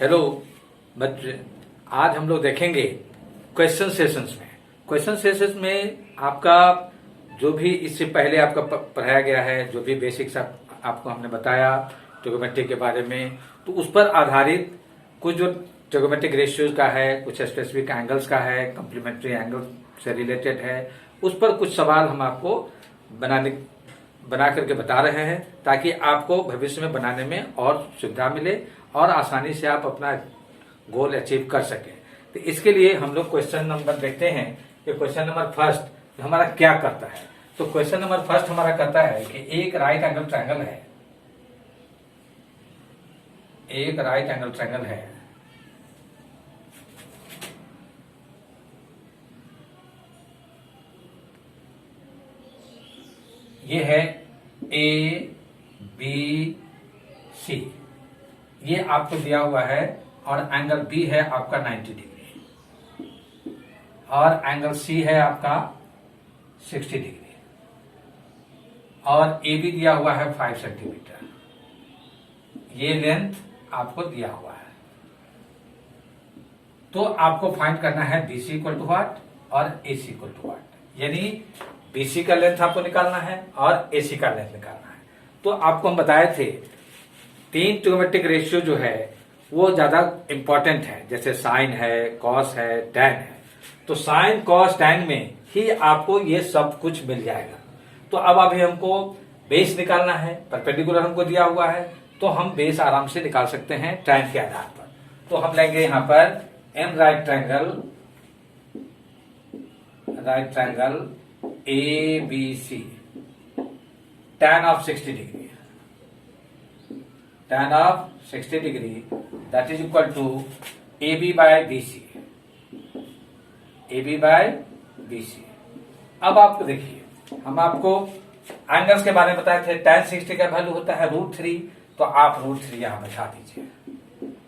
Hello बच्चे, आज हम लोग देखेंगे क्वेश्चन सेशंस में। क्वेश्चन सेशंस में आपका जो भी इससे पहले आपका पढ़ाया गया है, जो भी बेसिक्स आपको हमने बताया ट्रिग्नोमेट्री के बारे में, तो उस पर आधारित कुछ जो ट्रिग्नोमेट्रिक रेशियोज का है, कुछ स्पेसिफिक एंगल्स का है, कम्प्लीमेंट्री एंगल से रिलेटेड है, उस पर कुछ सवाल हम आपको बना करके बता रहे हैं ताकि आपको भविष्य में बनाने में और सुविधा मिले और आसानी से आप अपना गोल अचीव कर सकें। तो इसके लिए हम लोग क्वेश्चन नंबर देखते हैं कि क्वेश्चन नंबर फर्स्ट हमारा क्या करता है। तो क्वेश्चन नंबर फर्स्ट हमारा कहता है कि एक राइट एंगल ट्रायंगल है, एक राइट एंगल ट्रायंगल है, ये है ए बी सी, ये आपको दिया हुआ है और एंगल बी है आपका 90 डिग्री और एंगल सी है आपका 60 डिग्री और ए बी दिया हुआ है 5 सेंटीमीटर। ये लेंथ आपको दिया हुआ है। तो आपको फाइंड करना है B C equal to what और A C equal to what, यानी बीसी का लेंथ आपको निकालना है और एसी का लेंथ निकालना है। तो आपको हम बताए थे 3 ट्रिग्नोमेट्रिक रेशियो जो है वो ज्यादा इंपॉर्टेंट है, जैसे साइन है, कॉस है, टैन है। तो साइन कॉस टैन में ही आपको ये सब कुछ मिल जाएगा। तो अब अभी हमको बेस निकालना है, परपेंडिकुलर हमको दिया हुआ है, तो हम बेस आराम से निकाल सकते हैं टैन के आधार पर। तो हम लेंगे यहां पर an right triangle A B C, tan of 60 degree, tan of 60 degree that is equal to AB by BC, AB by BC। अब आपको देखिए, हम आपको एंगल्स के बारे में बताए थे। tan 60 का वैल्यू होता है √3, तो आप √3 यहां बैठा दीजिए।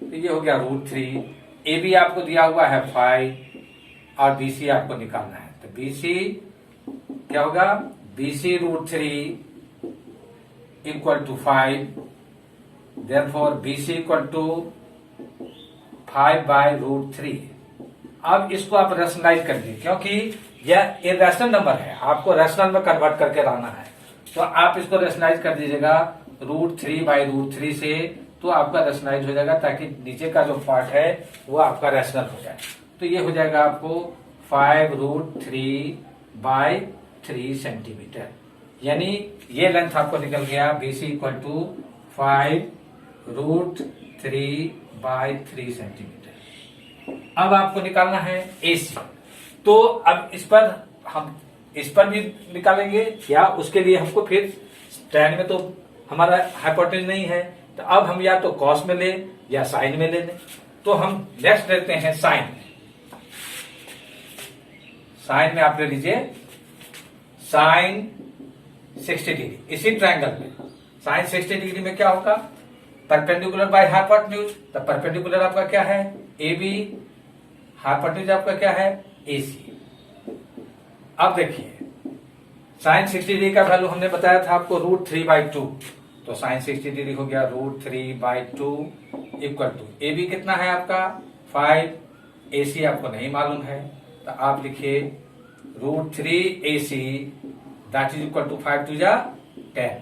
तो ये हो गया √3। AB आपको दिया हुआ है 5 और BC आपको निकालना है। तो BC क्या होगा, BC √3 equal to 5, therefore BC equal to 5 by √3। अब इसको आप रेशनलाइज कर दीजिए, क्योंकि यह इरेशनल नंबर है, आपको रेशनल में कन्वर्ट करके लाना है। तो आप इसको रेशनलाइज कर दीजिएगा √3 बाय √3 से, तो आपका रेशनलाइज हो जाएगा, ताकि नीचे का जो पार्ट है वो आपका रेशनल हो जाए। तो ये हो जाएगा आपको 5√3 बाय 3 सेंटीमीटर, यानी ये लेंथ आपको निकल गया BC equal to 5√3 by 3 centimetre. अब आपको निकालना है AC। तो अब हम इस पर भी निकालेंगे, या उसके लिए हमको फिर tan में तो हमारा हाइपोटेन्यूज नहीं है, तो अब हम या तो कॉस में ले या साइन में ले लें। तो हम नेक्स्ट लेते हैं साइन। साइन में आप ले लीजिए साइन 60 डिग्री। इसी ट्रायंगल में साइन 60 डिग्री में क्या होगा, परपेंडिकुलर बाय हाइपोटेन्यूज। तो परपेंडिकुलर आपका क्या है AB, हाइपोटेन्यूज आपका क्या है AC। अब देखिए साइन 60 डिग्री का वैल्यू हमने बताया था आपको √3/2, तो साइन 60 डिग्री हो गया √3/2 इक्वल टू AB कितना है आपका 5, AC आपको नहीं मालूम है, तो आप लिखिए √3 AC that is equal to 5 2 जा 10।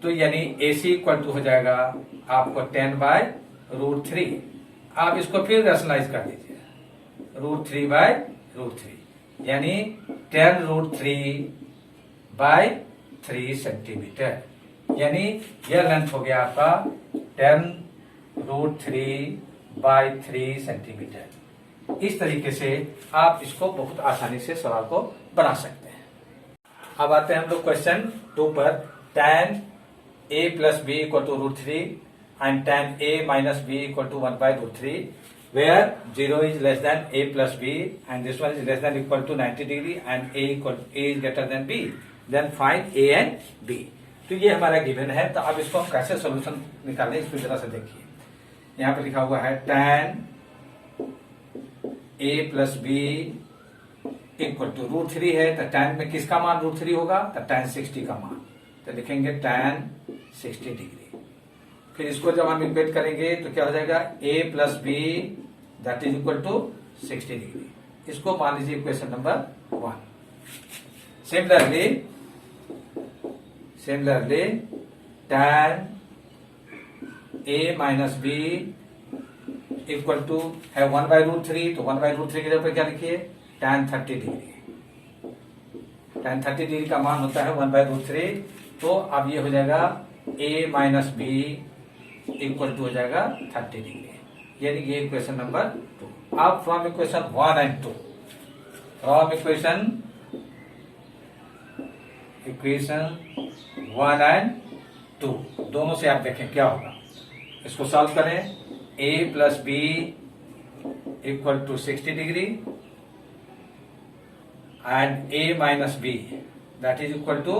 तो यानी AC इक्वल टू हो जाएगा आपको 10 बाय √3। आप इसको फिर रेशनलाइज कर दीजिए √3 बाय √3, यानी 10√3 बाय 3 सेंटीमीटर, यानी यह लेंथ हो गया आपका 10√3 बाय 3 सेंटीमीटर। इस तरीके से आप इसको बहुत आसानी से सवाल को बना सकते हैं। अब आते हैं हम लोग क्वेश्चन 2 पर। tan A plus B equal to √3 and tan A minus B equal to 1/√3 where 0 is less than A plus B and this one is less than equal to 90 degree and A is greater than B, then find A and B। तो ये हमारा given है। तो अब इसको हम कैसे solution निकालें, इसको जरा से देखिए। यहाँ पे लिखा हुआ है tan A plus B equal to √3 है, तो tan में किसका मान √3 होगा, तो tan 60 का मान। तो लिखेंगे tan 60 डिग्री। फिर इसको जब हम इक्वेट करेंगे तो क्या हो जाएगा, a plus B that is equal to 60 degree. इसको मान लीजिए equation number 1। Similarly tan a minus B equal to है 1/√3, तो 1/√3 की जगह पर क्या लिखिए, tan 30 डिग्री। tan 30 डिग्री का मान होता है 1/√3, तो अब ये हो जाएगा a minus B equal to हो जाएगा 30 डिग्री, यानी ये इक्वेशन नंबर 2। अब from equation 1 and 2, from equation 1 and 2 दोनों से आप देखें क्या होगा। इसको सॉल्व करें, a plus B equal to 60 degree and a minus B that is equal to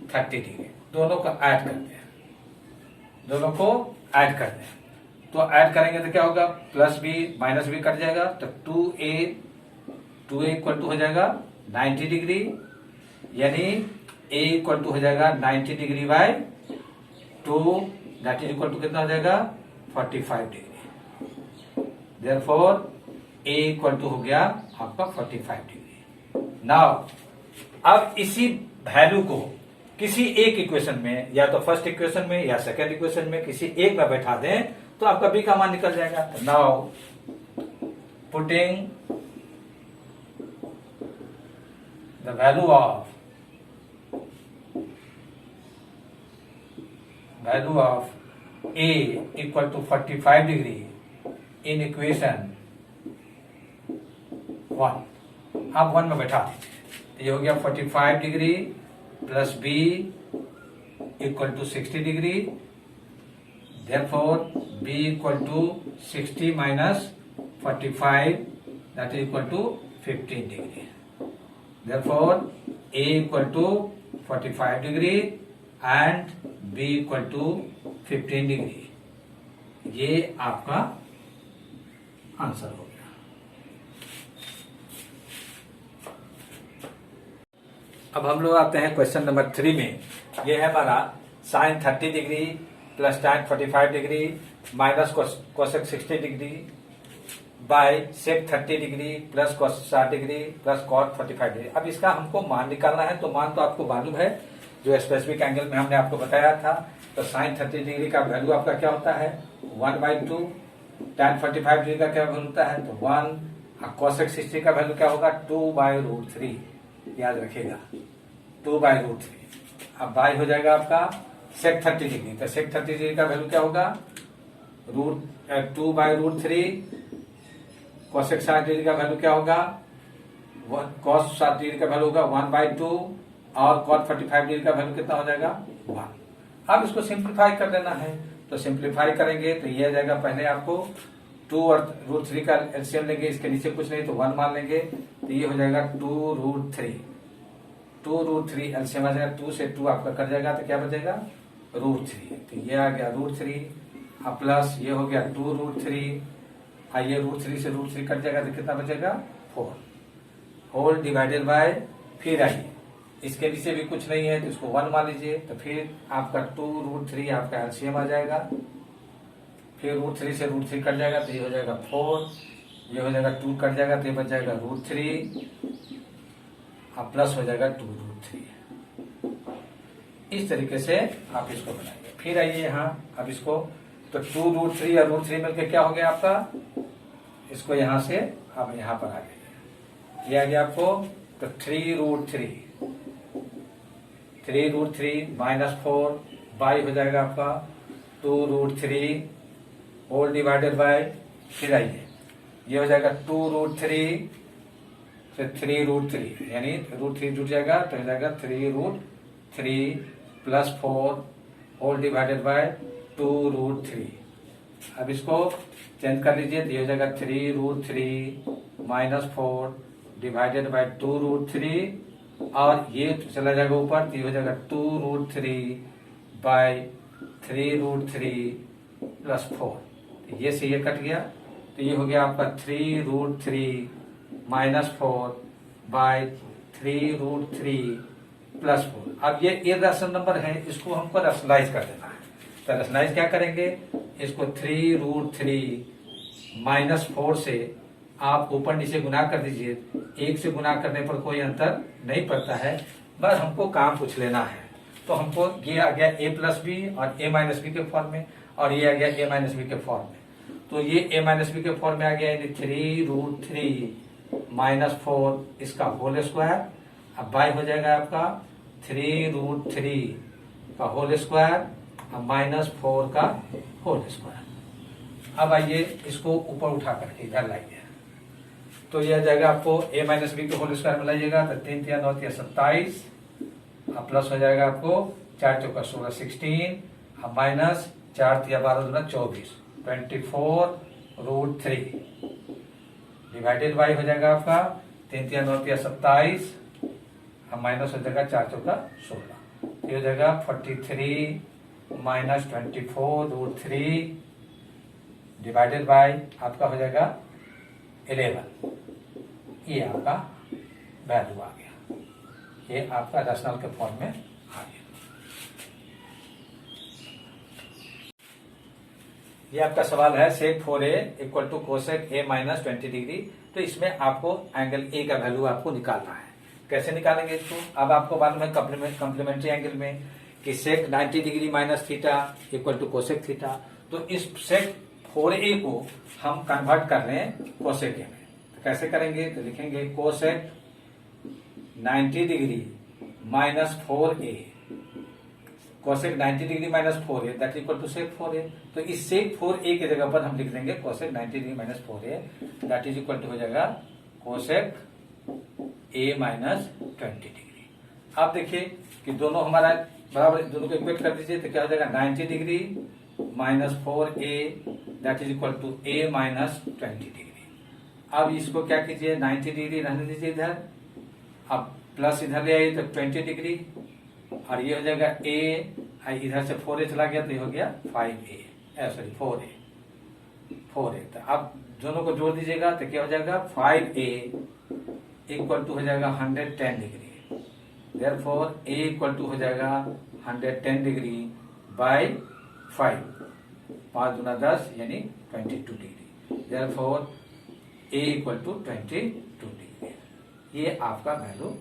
30 degree. दोनों को ऐड करते हैं, दोनों को ऐड करते हैं। तो ऐड करेंगे तो क्या होगा, plus B minus B cut जाएगा, तो 2a इक्वल टू हो जाएगा 90 डिग्री, यानी a इक्वल टू हो जाएगा 90 degree by 2 that is equal to कितना हो जाएगा, 45 degree. Therefore a equal to हो गया आपका 45 डिग्री। नाउ अब इसी वैल्यू को किसी एक इक्वेशन में, या तो फर्स्ट इक्वेशन में या सेकेंड इक्वेशन में किसी एक में बैठा दें तो आपका बी का मान निकल जाएगा। Now putting the value of a equal to 45 degree in equation 1, आप 1 में बैठा दीजिए। ये हो गया 45 degree plus b equal to 60 degree, therefore b equal to 60 minus 45 that is equal to 15 degree. Therefore a equal to 45 degree and b equal to 15 degree. ये आपका answer हो गया। अब हम लोग आते हैं क्वेश्चन नंबर 3 में। ये है हमारा sine 30 degree plus tan 45 degree minus cosec 60 degree by sec 30 degree plus cos 60 degree plus cot 45 degree. अब इसका हमको मान निकालना है, तो मान तो आपको मालूम है, जो स्पेसिफिक एंगल में हमने आपको बताया था। तो साइन 30 डिग्री का वैल्यू आपका क्या होता है, 1/2। tan 45 डिग्री का क्या वैल्यू होता है, तो 1। कोसेक 60 का वैल्यू क्या होगा, 2/√3। याद रखिएगा 2/√3। अब बाय हो जाएगा आपका सेक 30 डिग्री, तो सेक 30 डिग्री का वैल्यू क्या होगा, 2/√3। कोसेक 60 डिग्री का वैल्यू क्या होगा, cos 60 डिग्री का वैल्यू होगा 1/2, और cot 45 डिग्री का वैल्यू कितना हो जाएगा, 1। अब इसको सिंप्लीफाई कर देना है, तो सिंप्लीफाई करेंगे तो ये आ जाएगा, पहले आपको 2 और √3 का एलसीएम लेंगे, इसके नीचे कुछ नहीं तो 1 मान लेंगे, तो ये हो जाएगा 2√3। 2√3 एलसीएम आ जाएगा, 2 से 2 आपका कट जाएगा, तो क्या बचेगा, √3। तो ये आ गया √3, अब प्लस ये हो गया 2√3, ये √3 से √3 कट जाएगा, तो कितना बचेगा, 4 होल डिवाइडेड बाय, फिर आइए इसके नीचे भी कुछ नहीं है तो इसको 1 मान लीजिए, तो फिर आपका 2√3 आपका एलसीएम आ जाएगा, फिर √3 से √3 कट जाएगा, तो ये हो जाएगा 4, ये हो जाएगा 2 कट जाएगा, तो ये बच जाएगा √3, अब प्लस हो जाएगा 2√3। इस तरीके से आप इसको बनाएंगे। फिर आइए यहाँ, अब इसको तो 2√3 और √3 मिलकर क्या हो गया आपका, इसको यहां से अब यहां पर आ गया, ये आ गया आपको, तो 3√3 माइनस 4 बाई हो जाएगा आपका 2√3 होल डिवाइडेड बाय, फिर आइए ये हो जाएगा 2√3 से 3√3, यानी √3 जुट जाएगा, तो हो जाएगा 3√3 प्लस 4 होल डिवाइडेड बाय 2√3। अब इसको चेंज कर लीजिए, तो ये हो जाएगा 3√3 माइनस 4 डिवाइडेड बाय 2√3, और ये चला जाएगा ऊपर, तो ये हो जाएगा 2√3 बाय 3√3 प्लस 4। ये से ये कट गया, तो ये हो गया आपका 3√3 माइनस 4 बाय 3√3 प्लस 4। अब ये इरेशनल नंबर है, इसको हमको रैशनलाइज कर देना है, तो रेशनलाइज क्या करेंगे, इसको 3√3 -4 से आप ऊपर नीचे गुना कर दीजिए। 1 से गुना करने पर कोई अंतर नहीं पड़ता है, बस हमको काम पूछ लेना है। तो हमको ये आ गया a+b और a-b के फॉर्म में, और ये आ गया a-b के फॉर्म में। तो ये a-b के फॉर्म में आ गया, यानी 3√3 -4 इसका होल स्क्वायर। अब बाई हो जाएगा आपका 3√3 का होल स्क्वायर और -4 का होल स्क्वायर। अब आइए इसको ऊपर उठा करके इधर लाइए, तो ये आ जाएगा आपको a-b के होल स्क्वायर में लाइएगा तो 3 × 9 = 27, अब प्लस हो जाएगा आपको 4 × 4 = 16 16, अब माइनस 4 × 12 = 24 24√3 डिवाइडेड बाई हो जाएगा आपका 3 × 9 = 27, अब माइनस हो जाएगा 4 × 4 = 16, ये हो जाएगा 43 - 24√3 डिवाइडेड बाई आपका हो जाएगा 11। ये आपका वैल्यू आ गया, ये आपका रेशनल के फॉर्म में आ गया। ये आपका सवाल है sec 4a = cosec a - 20 degree. तो इसमें आपको एंगल ए का वैल्यू आपको निकालना है। कैसे निकालेंगे इसको, अब आपको मालूम है कॉम्प्लीमेंट्री एंगल में कि sec 90 degree - theta = cosec theta. तो इस sec 4a को हम कन्वर्ट कर रहे हैं cosec a में। तो कैसे करेंगे, तो लिखेंगे cosec 90 degree - 4a, cosec 90 degree - 4a that equal to sec 4a। तो इस sec 4a की जगह पर हम लिख देंगे cosec 90 degree - 4a that is equal to हो जाएगा cosec a - 20 डिग्री। आप देखिए कि दोनों हमारा बराबर, दोनों को इक्वेट कर दीजिए तो क्या हो जाएगा 90 degree - 4a that is equal to a - 20 degree. अब इसको क्या कीजिए, 90 डिग्री रहने दीजिए इधर, अब प्लस इधर ले आइए तो 20 डिग्री, और ये हो जाएगा a, इधर से 4a चला गया तो ये हो गया 5a, सॉरी 4a। तो अब दोनों को जोड़ दीजिएगा तो क्या हो जाएगा 5a इक्वल टू हो जाएगा 110 degree, therefore a equal to हो जाएगा 110 डिग्री बाई 5, 5 × 10 यानी 22 degree, therefore a equal to 22 degree. ये आपका वैल्यू,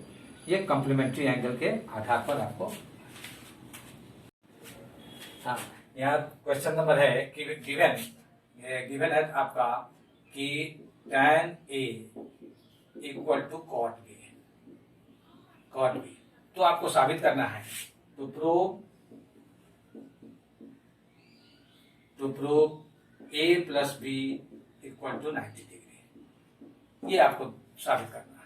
ये कॉम्प्लीमेंट्री एंगल के आधार पर आपको। हाँ, यहाँ क्वेश्चन नंबर है कि गिवन है आपका कि tan A equal to cot B। तो आपको साबित करना है, to prove A + B equal to 90 degree, ये आपको साबित करना है।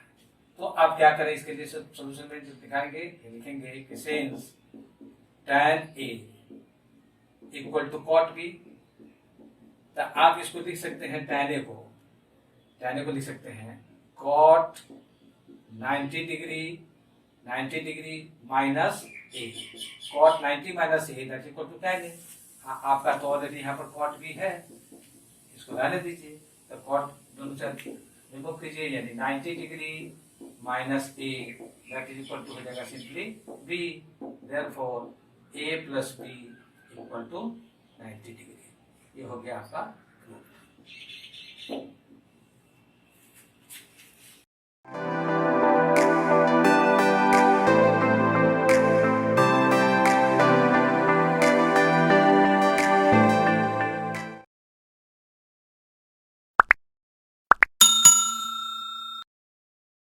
तो आप क्या करें, इसके लिए सोल्यूशन में दिखाएंगे, लिखेंगे कि since tan A equal to cot B, तो आप इसको लिख सकते हैं tan A को लिख सकते हैं cot 90 degree minus A, cot 90 minus A that equal to tan A। आपका तो ऑलरेडी यहाँ पर cot B है, इसको रहने दीजिए, तो cot दोनों से रिमूव कीजिए, यानी 90 degree minus A that is equal to हो जाएगा simply B, therefore A + B equal to 90 degree. ये हो गया आपका प्रूफ।